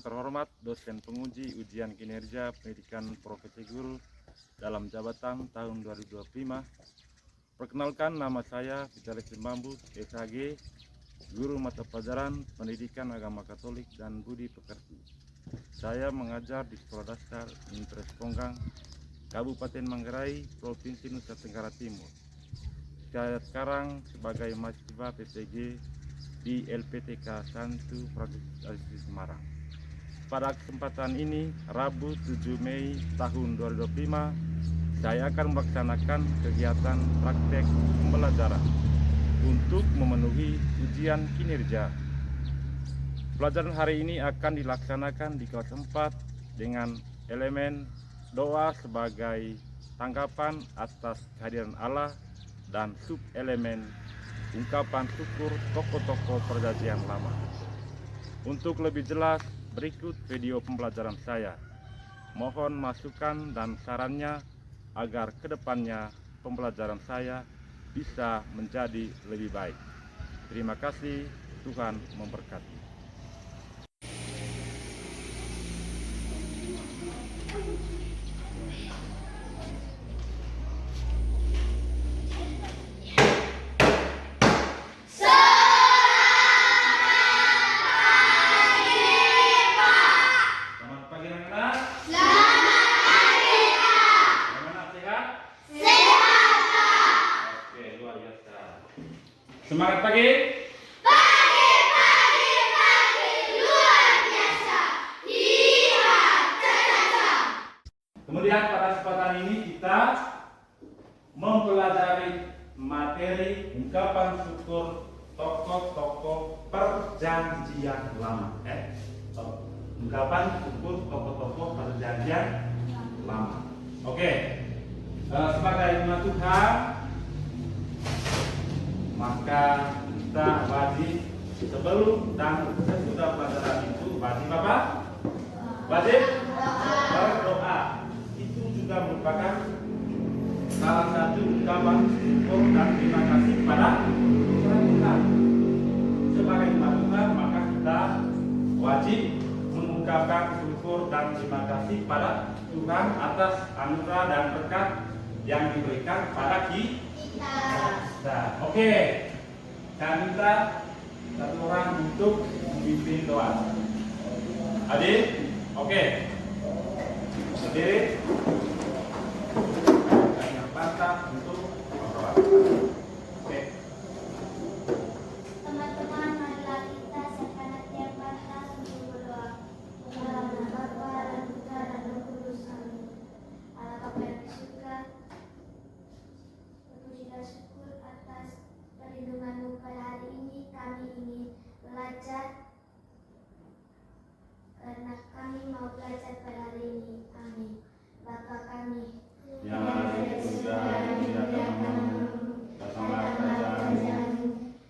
Yang terhormat dosen penguji ujian kinerja pendidikan profesi guru dalam jabatan tahun 2025. Perkenalkan, nama saya Vitalis Limbambu, SHG, Guru Mata Pelajaran Pendidikan Agama Katolik dan Budi Pekerti. Saya mengajar di Sekolah Dasar Impres Ponggang, Kabupaten Manggarai, Provinsi Nusa Tenggara Timur. Saya sekarang sebagai mahasiswa PPG di LPTK 1 Provinsi Semarang. Pada kesempatan ini, Rabu 7 Mei tahun 2025, saya akan melaksanakan kegiatan praktek pembelajaran untuk memenuhi ujian kinerja. Pelajaran hari ini akan dilaksanakan di kelas 4 dengan elemen doa sebagai tanggapan atas kehadiran Allah dan sub-elemen ungkapan syukur tokoh-tokoh perjanjian lama. Untuk lebih jelas, berikut video pembelajaran saya. Mohon masukan dan sarannya agar kedepannya pembelajaran saya bisa menjadi lebih baik. Terima kasih, Tuhan memberkati. Semangat pagi. Pagi, luar biasa. Iya, caca. Kemudian pada kesempatan ini kita mempelajari materi ungkapan syukur tokoh-tokoh perjanjian lama. Ungkapan syukur tokoh-tokoh perjanjian lama. Oke. Sebagai umat Tuhan, maka kita wajib sebelum dan sesudah pelajaran itu wajib apa? Wajib berdoa. Itu juga merupakan salah satu ungkapan syukur dan terima kasih kepada Tuhan. Sebagai umat Tuhan, maka kita wajib mengucapkan syukur dan terima kasih kepada Tuhan atas anugerah dan berkat yang diberikan kepada kita. Oke, saya minta satu orang untuk memimpin doa. Adik, oke. Berdiri. Yang patah untuk berdoa. Oke. Teman-teman, marilah kita sejenak yang patah untuk berdoa. Dalam nama Bapa dan Putra dan Roh Kudus. Amin. Allah Bapa yang suka, puji dan syukur atas perlindungan-Mu pada hari ini. Kami ingin belajar karena kami mau belajar pada hari ini. Amin. Bapa kami Yang ada di surga, dimuliakan namamu, datanglah kerajaanmu,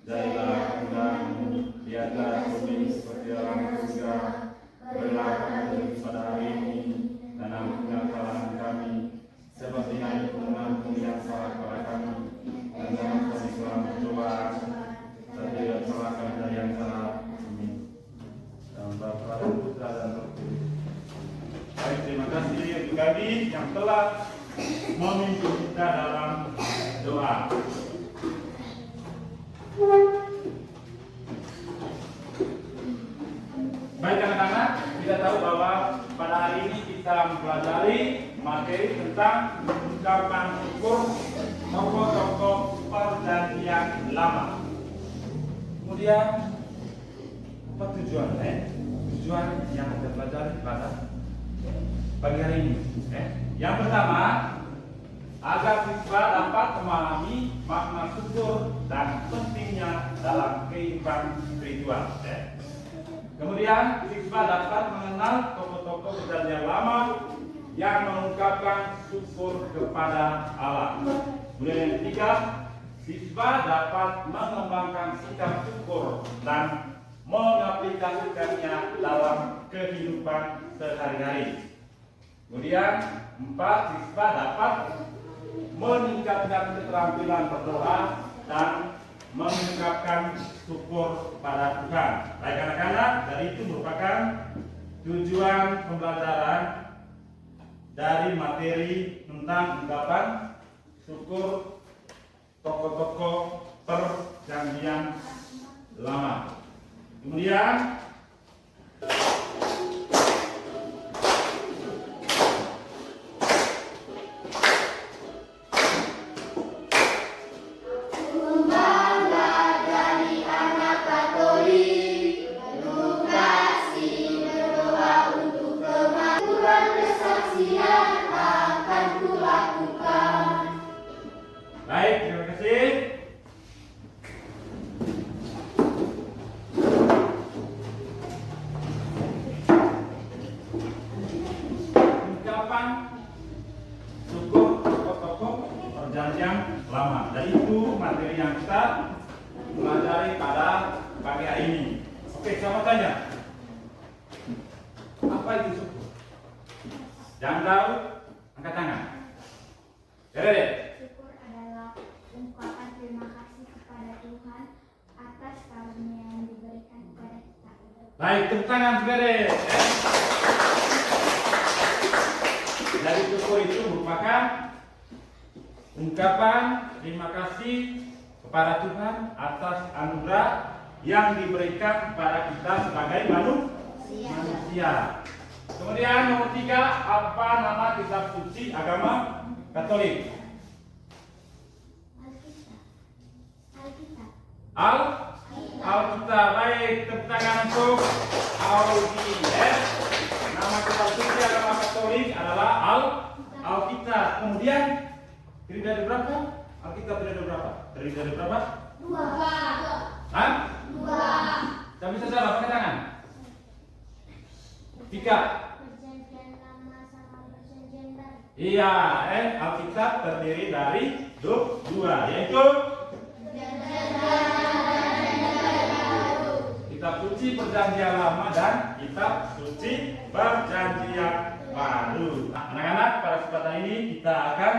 jadilah kehendakmu di atas bumi seperti dalam surga. Berilah kami pada hari ini, dan ampunilah kesalahan kami, seperti kami pun mengampuni yang salah kepada kami, dan jangan kami dalam pencobaan, tetapi bebaskanlah kami dari yang jahat. Amin. Dalam Bapa dan Putra dan Roh Kudus. Baik, terima kasih untuk kami yang telah memimpin kita dalam doa. Baik anak-anak, kita tahu bahwa pada hari ini kita mempelajari materi tentang ungkapan syukur tokoh-tokoh perjanjian lama. Kemudian apa tujuannya? Tujuan yang kita pelajari pada pagi hari ini. Yang pertama, agar siswa dapat memahami makna syukur dan pentingnya dalam kehidupan spiritual. Kemudian siswa dapat mengenal tokoh-tokoh perjanjian lama yang mengungkapkan syukur kepada Allah. Kemudian yang ketiga, siswa dapat mengembangkan sikap syukur dan mengaplikasikannya dalam kehidupan sehari-hari. Kemudian 4, siswa dapat meningkatkan keterampilan berdoa dan mengungkapkan syukur pada Tuhan. Baik anak-anak, dari itu merupakan tujuan pembelajaran dari materi tentang ungkapan syukur tokoh-tokoh perjanjian lama. Kemudian baik, terima kasih. Ungkapan syukur tokoh-tokoh perjanjian lama. Dan itu materi yang kita pelajari pada pagi hari ini. Oke, sama tanya. Apa itu syukur? Jangan tahu, angkat tangan. Dede. Syukur adalah ungkapan terima kasih kepada Tuhan atas karunia yang diberikan kepada kita. Baik, tepuk tangan Dede. Jadi syukur itu merupakan ungkapan terima kasih kepada Tuhan atas anugerah yang diberikan kepada kita sebagai manusia. Kemudian nomor 3, apa nama kitab suci agama Katolik? Alkitab. Baik, tepuk tangan untuk Audi. Nama kitab suci agama Katolik adalah Alkitab. Kemudian terdiri dari berapa? Alkitab terdiri dari berapa? Terdiri dari berapa? 2. Hah? 2. Tak bisa salah, pakai tangan. 3. Perjanjian lama sama perjanjian baru. Iya, Alkitab terdiri dari 2, yaitu kitab suci perjanjian lama dan kitab suci perjanjian baru. Nah, anak-anak, pada kesempatan ini kita akan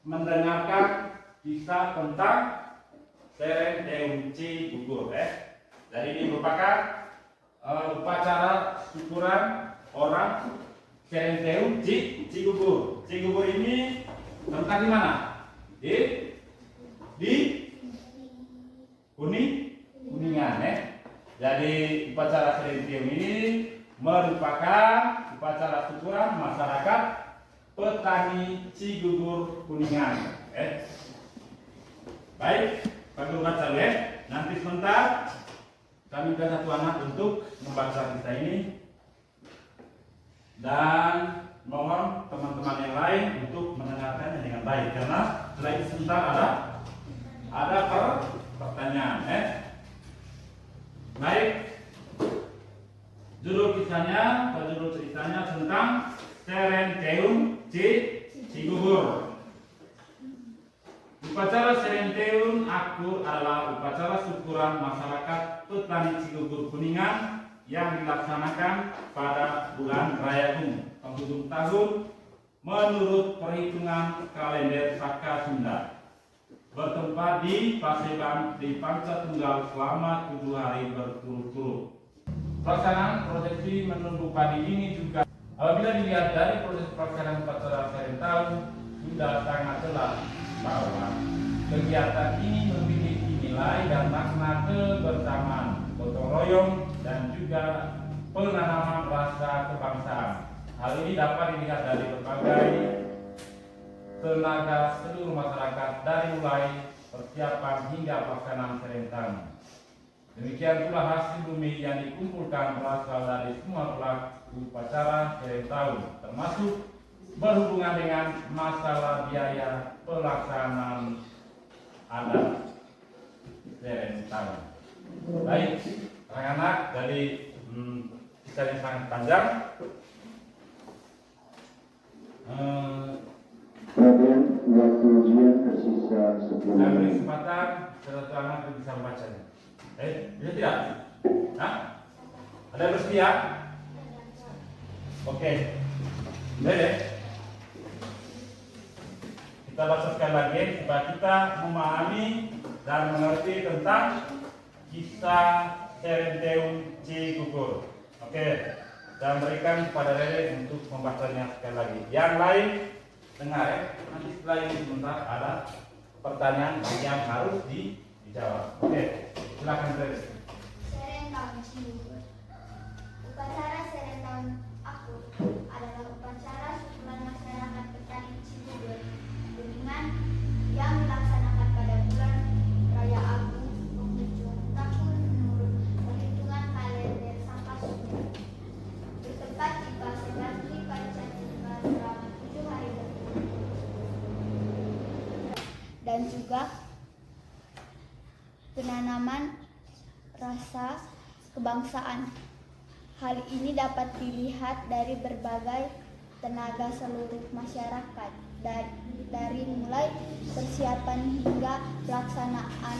mendengarkan kisah tentang Serenteum Cigugur. Jadi ini merupakan upacara syukuran orang Serenteum Cigugur. Cigugur ini terletak di mana? Di Kuningan. Jadi upacara Serenteum ini merupakan upacara syukuran masyarakat petani Cigugur Kuningan. Baik, Pak Guru baca dulu. Nanti sebentar kami minta satu anak untuk membaca kita ini, dan mohon teman-teman yang lain untuk mendengarkannya dengan baik, karena setelah itu sebentar ada pertanyaan. Baik, judul kisahnya atau judul ceritanya tentang Serenteum Cigugur. Upacara Serenteum Akur adalah upacara syukuran masyarakat petani Cigugur Kuningan yang dilaksanakan pada bulan Rayagung penghujung tahun menurut perhitungan kalender Saka Sunda. Bertempat di Paseban di Panca Tunggal selama 7 hari berturut-turut. Pelaksanaan prosesi menunggu padi ini juga, apabila dilihat dari proses pelaksanaan upacara Serenteum, sudah sangat jelas bahwa kegiatan ini memiliki nilai dan makna kebersamaan, gotong royong, dan juga penanaman rasa kebangsaan. Hal ini dapat dilihat dari berbagai tenaga seluruh masyarakat, dari mulai persiapan hingga pelaksanaan Serenteum. Demikian pula hasil bumi yang dikumpulkan berasal dari semua pelaku upacara Serenteum, termasuk berhubungan dengan masalah biaya pelaksanaan adat Serenteum. Baik, anak-anak, dari kisah yang sangat panjang. Kemudian waktu ujian tersisa 10 Saya beri menit. kesempatan satu anak yang bisa membacanya. Bisa tidak? Hah? Ada yang bersedia? Oke. Dede, kita baca sekali lagi supaya kita memahami dan mengerti tentang kisah Serenteum Cigugur. Oke, saya berikan kepada Rere untuk membacanya sekali lagi. Yang lain dengar ya. Nanti setelah ini sebentar ada pertanyaan yang harus dijawab. Oke, silakan Rere. Serentown Cigugur. Upacara Serentown Akur adalah upacara syukuran masyarakat petani Cigugur Kuningan yang dilaksanakan pada bulan Raya Agung penghujung tahun menurut perhitungan kalender Sangkasuci. Bertempat di Paseban di Pancasila selama 7 hari berturut-turut. Dan juga penanaman rasa kebangsaan. Hal ini dapat dilihat dari berbagai tenaga seluruh masyarakat, dari mulai persiapan hingga pelaksanaan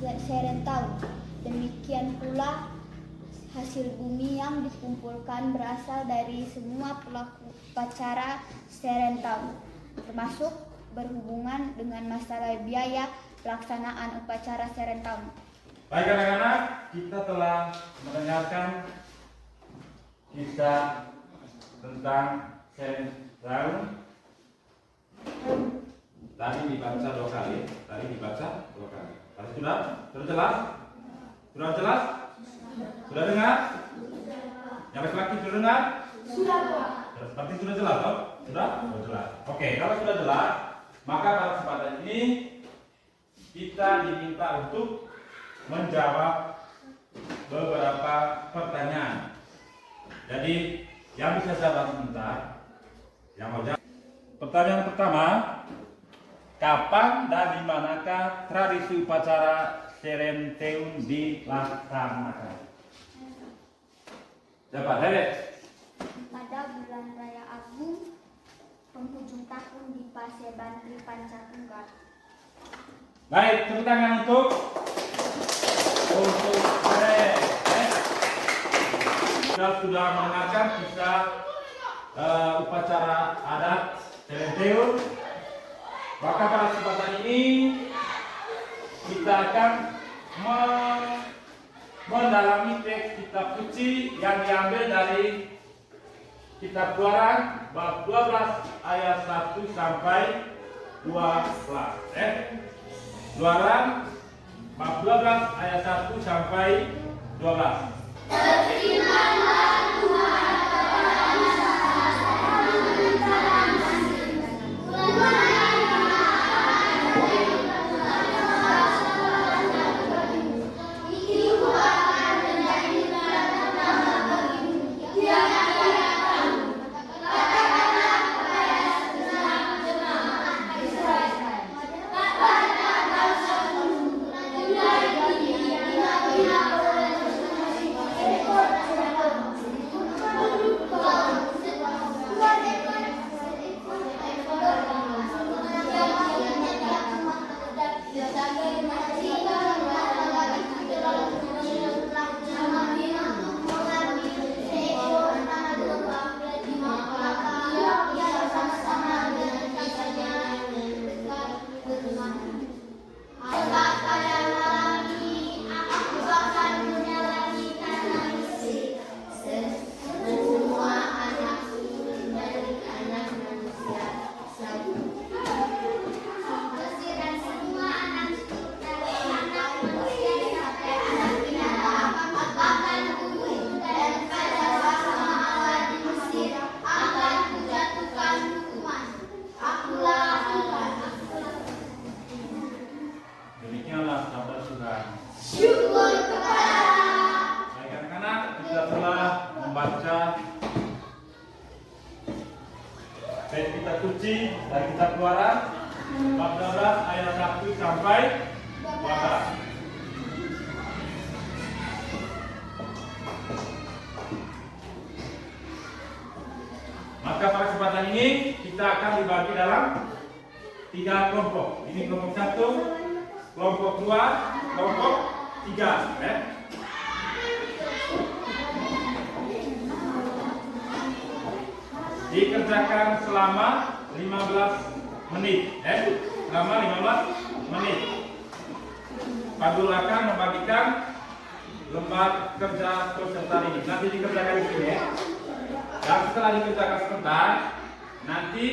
Serentown. Demikian pula hasil bumi yang dikumpulkan berasal dari semua pelaku upacara Serentown, termasuk berhubungan dengan masalah biaya pelaksanaan upacara Serentown. Baik anak-anak, kita telah mendengarkan kisah tentang Serentown. Tadi dibaca 2 kali. Tadi sudah jelas? Sudah jelas? Sudah dengar? Yang laki-laki sudah dengar? Sudah, Pak. Seperti sudah jelas, toh? Sudah? Oh, jelas. Oke, kalau sudah jelas, maka pada kesempatan ini kita diminta untuk menjawab beberapa pertanyaan. Jadi yang bisa jawab sebentar, yang mau jawab. Pertanyaan pertama, kapan dan di manakah tradisi upacara Serentown dilaksanakan? Dapat, Dede? Pada bulan Raya Agung penghujung tahun di Paseban di Pancasila. Baik, tepuk tangan untuk Dede. Kita sudah mendengarkan kisah upacara adat Serentown. Maka pada kesempatan ini kita akan mendalami teks kitab suci yang diambil dari kitab Keluaran bab 12 ayat 1 sampai 12. Keluaran bab 12 ayat 1 sampai 12. Demikianlah sabda Tuhan. Syukur kepada Baik anak-anak, kita telah membaca teks kitab suci dari kitab Keluaran bab 12 ayat 1 sampai 12. Maka pada kesempatan ini kita akan dibagi dalam 3 kelompok. Ini kelompok 1, kelompok 2, kelompok 3. Dikerjakan selama 15 menit. Selama 15 menit. Padul akan membagikan 15 lembar kerja peserta ini. Nanti dikerjakan di sini. Dan setelah dikerjakan sebentar, nanti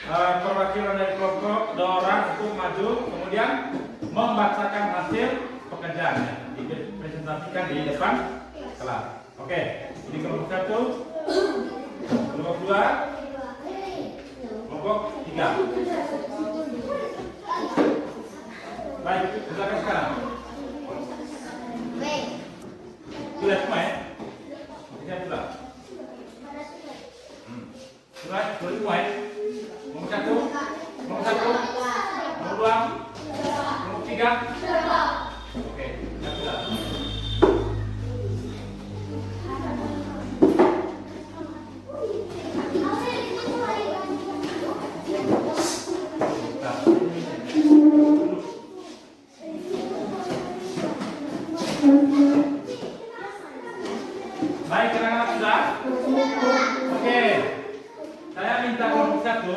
perwakilan dari kelompok 2 orang untuk maju, kemudian membacakan hasil pekerjaannya, dipresentasikan di depan kelas. Oke, ini kelompok 1, kelompok 2, kelompok 3. Baik, silakan sekarang. Sudah semua ya? Siap sudah. Sudah semua ya? Nomor 1, nomor 1, nomor 2, nomor 3. Oke, siap sudah. Baik, anak-anak sudah? Oke. Saya minta kelompok 1.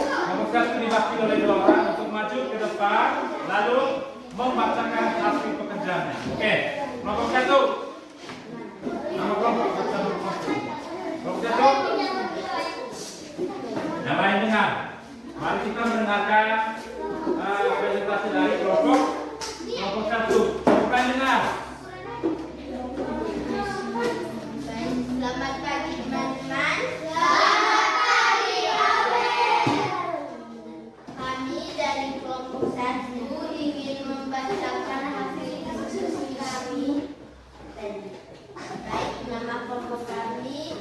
Kelompok 1 diwakili oleh 2 orang untuk maju ke depan, lalu membacakan hasil pekerjaannya. Oke. Kelompok 1. Nama kelompok 1. Kelompok 1. Yang lain dengar. Mari kita mendengarkan presentasi dari kelompok 1. Kelompok lain dengar. Selamat pagi teman-teman. Selamat pagi Aurel. Kami dari kelompok 1 ingin membacakan hasil diskusi kami. Baik, nama kelompok kami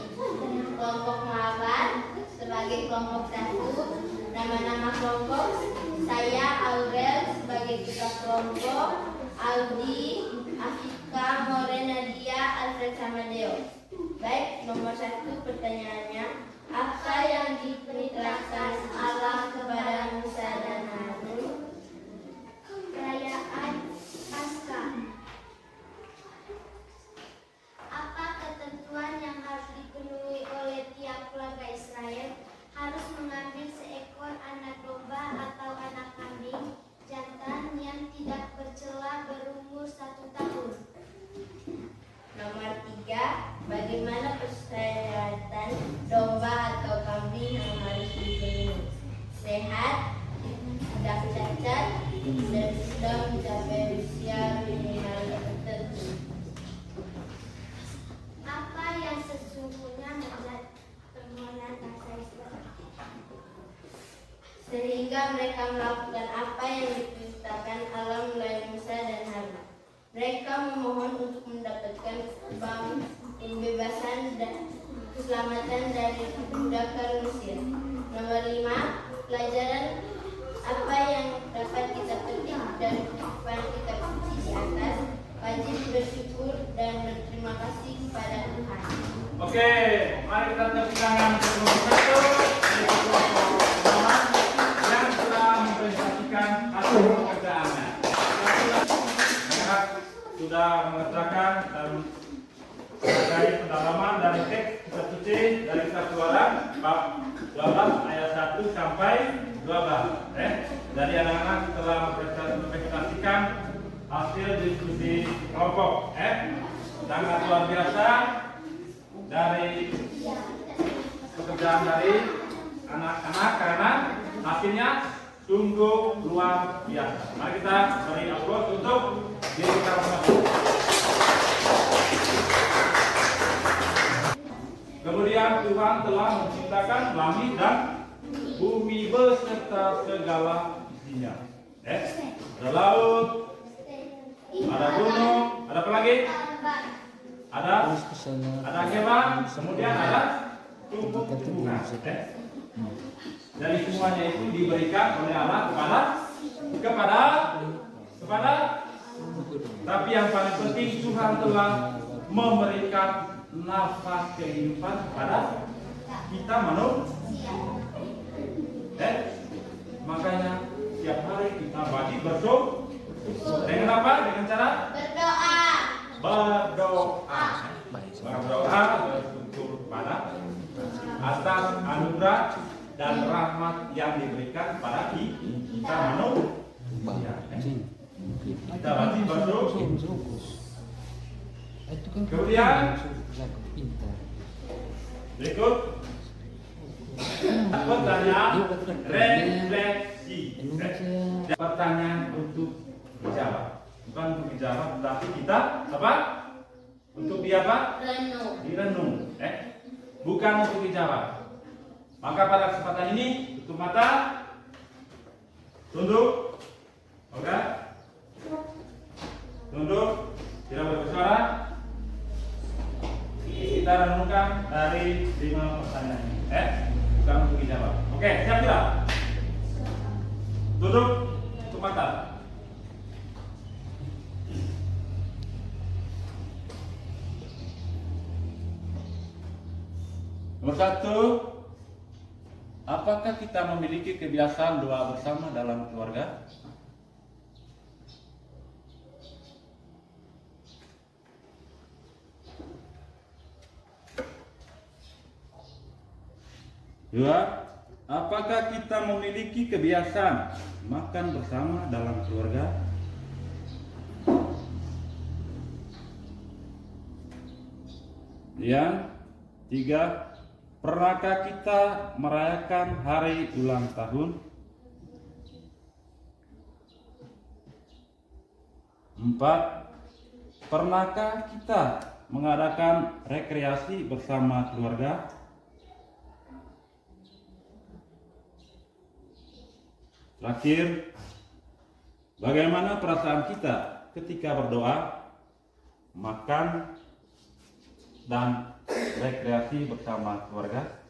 kelompok Mahabat sebagai kelompok 1. Nama-nama kelompok saya Aurel sebagai ketua kelompok, Aldi, Afika, More, Nadia, Alfred, Samadeo. Baik, nomor 1 pertanyaannya, apa yang diperintahkan Allah kepada Musa dan Harun? Perayaan Paskah. Apa ketentuan yang harus dipenuhi oleh tiap keluarga Israel? Harus mengambil seekor anak domba atau anak kambing jantan yang tidak bercela berumur 1 tahun. Nomor 3, bagaimana persyaratan domba atau kambing yang harus dipenuhi? Sehat, tidak cacat, dan sudah mencapai usia minimal tertentu. Apa yang sesungguhnya menjadi permohonan bangsa Israel? Sehingga mereka melakukan apa yang diperintahkan Allah melalui Musa dan Harun. Mereka memohon untuk mendapatkan pembebasan dan keselamatan dari budak Mesir. Nomor 5, pelajaran apa yang dapat kita petik dari kehidupan kitab suci di atas? Wajib bersyukur dan berterima kasih kepada Tuhan. Oke, mari kita tepuk tangan untuk kelompok 1 yang telah mempresentasikan hasil pekerjaannya. Sudah mengerjakan dan dari pendalaman dari teks kitab suci dari kitab Keluaran bab 12 ayat 1 sampai 12. Jadi anak-anak telah mempresentasikan hasil diskusi kelompok. Sangat luar biasa dari pekerjaan dari anak-anak karena hasilnya sungguh luar biasa. Mari kita beri aplaus untuk diri kita masing-masing. Kemudian Tuhan telah menciptakan langit dan bumi beserta segala isinya. Ada laut, ada gunung, ada apa lagi? Ada hewan, kemudian ada tumbuh-tumbuhan. Dari semuanya itu diberikan oleh Allah kepada tapi yang paling penting Tuhan telah memberikan nafas kehidupan kepada kita manusia. Makanya setiap hari kita wajib bersyukur. Dengan apa? Dengan cara berdoa. Bersyukur pada atas anugerah dan rahmat yang diberikan pada kita manusia. Kita berarti baru. Itu kan Kemudian pintar. berikut pertanyaan refleksi. Pertanyaan untuk dijawab. Bukan untuk dijawab, tapi kita apa? Untuk dia apa? Renung. Direnung. Bukan untuk dijawab. Maka pada kesempatan ini tutup mata, tunduk, oke? Tunduk, tidak berbicara. Kita renungkan dari 5 pertanyaan ini. Bukan untuk dijawab. Oke, siap tidak? Tunduk, tutup mata. Nomor 1, apakah kita memiliki kebiasaan doa bersama dalam keluarga? Dua, apakah kita memiliki kebiasaan makan bersama dalam keluarga? Yang 3, pernahkah kita merayakan hari ulang tahun? 4, pernahkah kita mengadakan rekreasi bersama keluarga? 'Terakhir, bagaimana perasaan kita ketika berdoa, makan, dan rekreasi bersama keluarga?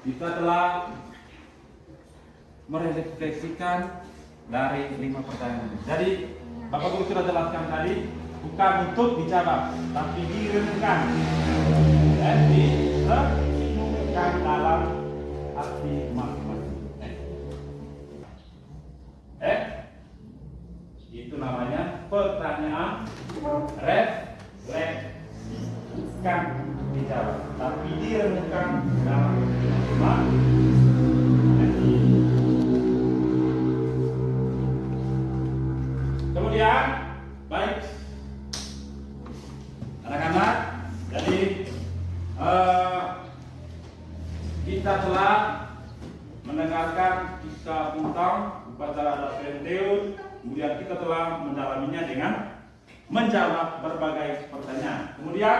Kita telah merefleksikan dari 5 pertanyaan. Jadi Bapak Guru sudah jelaskan tadi, bukan untuk dijawab, tapi direnungkan dan direnungkan dalam hati masing-masing. Itu namanya pertanyaan refleksi, bukan dijawab, tapi direnungkan dalam masing-masing. Kemudian, baik anak-anak, jadi kita telah mendengarkan kisah tentang upacara Dasrenteun, kemudian kita telah mendalaminya dengan menjawab berbagai pertanyaan. Kemudian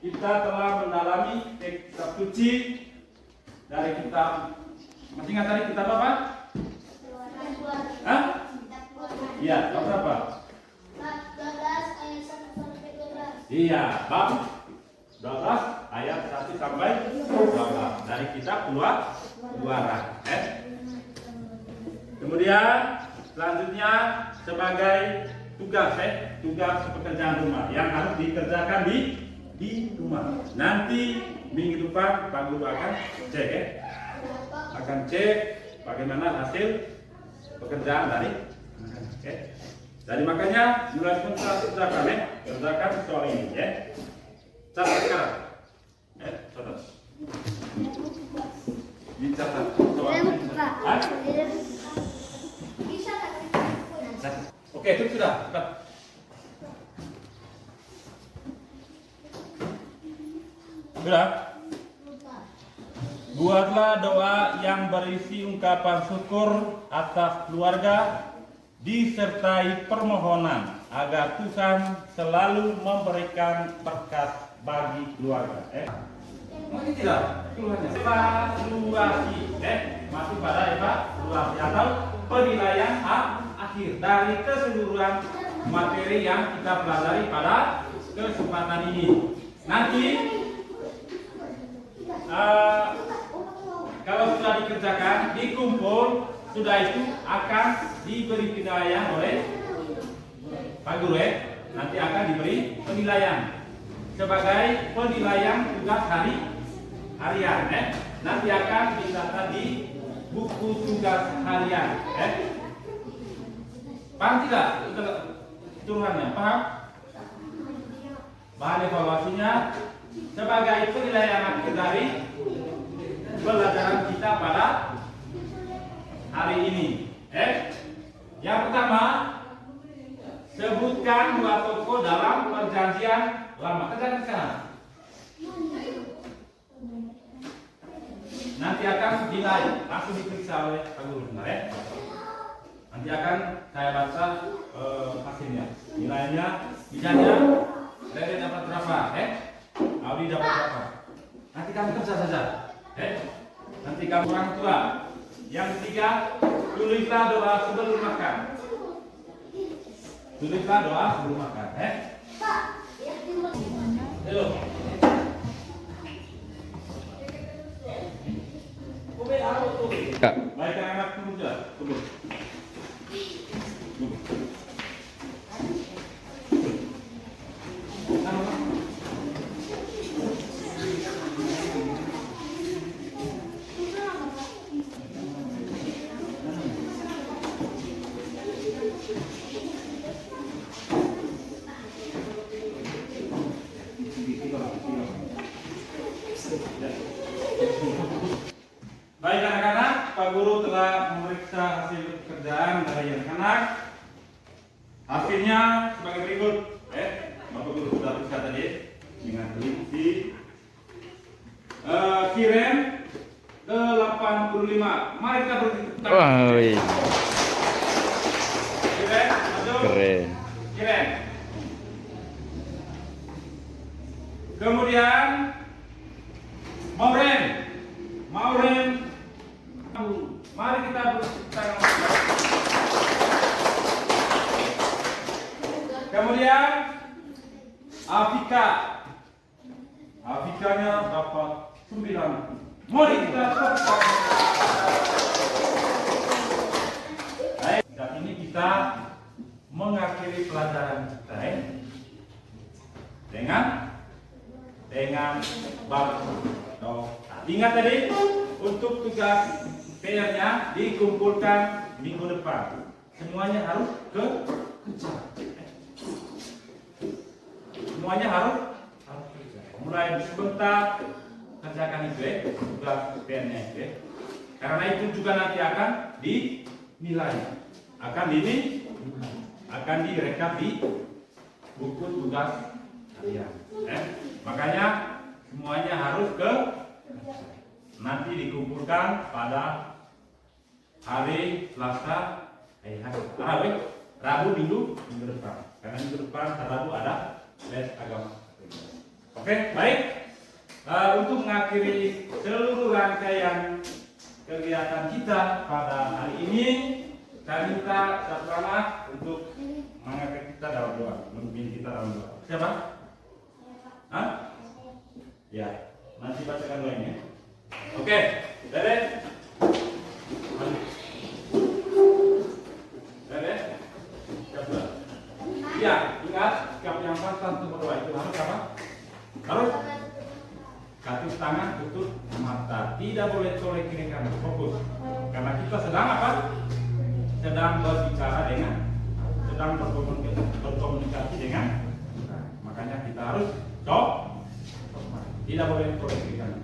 kita telah mendalami kitab suci dari kitab, masih ingat tadi kitab apa? Hah? Iya, bab berapa? Bab 12 ayat 1 sampai 12. Iya, bab 12 ayat 1 sampai 12 dari kitab Keluaran. Kemudian selanjutnya sebagai tugas pekerjaan rumah yang harus dikerjakan di rumah. Nanti minggu depan Pak Guru akan cek bagaimana hasil pekerjaan dari. Jadi makanya mulai sekarang kerjakan soal ini Catat sekarang. Catat. Dicatat soal ini. Oke, itu sudah. Cepat. Sudah. Buatlah doa yang berisi ungkapan syukur atas keluarga disertai permohonan agar Tuhan selalu memberikan berkat bagi keluarga. Mungkin tidak keluarnya. Evaluasi, masuk pada evaluasi atau penilaian akhir dari keseluruhan materi yang kita pelajari pada kesempatan ini. Nanti kalau sudah dikerjakan, dikumpul, sudah itu akan diberi penilaian oleh Pak Guru. Nanti akan diberi penilaian sebagai penilaian tugas harian. Nanti akan dicatat di buku tugas harian. Paham tidak turunan? Paham? Bahan evaluasinya sebagai penilaian akhir dari pelajaran kita pada hari ini. Yang pertama, sebutkan dua tokoh dalam perjanjian lama. Kerjakan sekarang. Nanti akan dinilai, langsung diperiksa oleh Pak Guru. Bentar ya. Nanti akan saya baca hasilnya. Nilainya, misalnya Rere dapat berapa? Audi dapat berapa? Nanti kamu kerja saja. Nanti kamu orang tua. Yang ketiga, tulislah doa sebelum makan. Tulislah doa sebelum makan. Ayo. Baik anak tunggu saja. Tunggu. Baik anak-anak, Pak Guru telah memeriksa hasil pekerjaan dari anak-anak. Hasilnya sebagai berikut. Bapak Guru sudah periksa tadi dengan teliti. Kiren ke 85. Mari kita berhitung. Kiren, maju. Keren. Kiren. Kemudian Mauren. Mari kita bertangan. Kemudian Afikanya dapat 9. Mari kita tepuk. Baik, saat ini kita mengakhiri pelajaran kita dengan bab. Ingat tadi untuk tugas PR-nya dikumpulkan minggu depan. Semuanya harus kerja. Semuanya harus kerja. Mulai sebentar kerjakan itu tugas PR-nya itu. Karena itu juga nanti akan dinilai, akan direkap di buku tugas kalian. Makanya semuanya harus nanti dikumpulkan pada hari Selasa, Rabu, minggu depan. Karena minggu depan Rabu ada les agama. Oke, baik. Untuk mengakhiri seluruh rangkaian kegiatan kita pada hari ini, saya minta bersama untuk mengangkat kita dalam doa, memimpin kita dalam doa. Siapa? Ya, nanti bacakan doanya. Oke, Dede. Ya, ingat sikap yang pantang untuk berdoa itu harus apa? Harus kaki tangan tutup mata, tidak boleh colek kiri kanan, fokus. Karena kita sedang apa? Sedang berkomunikasi dengan. Makanya kita harus tidak boleh colek kiri kanan.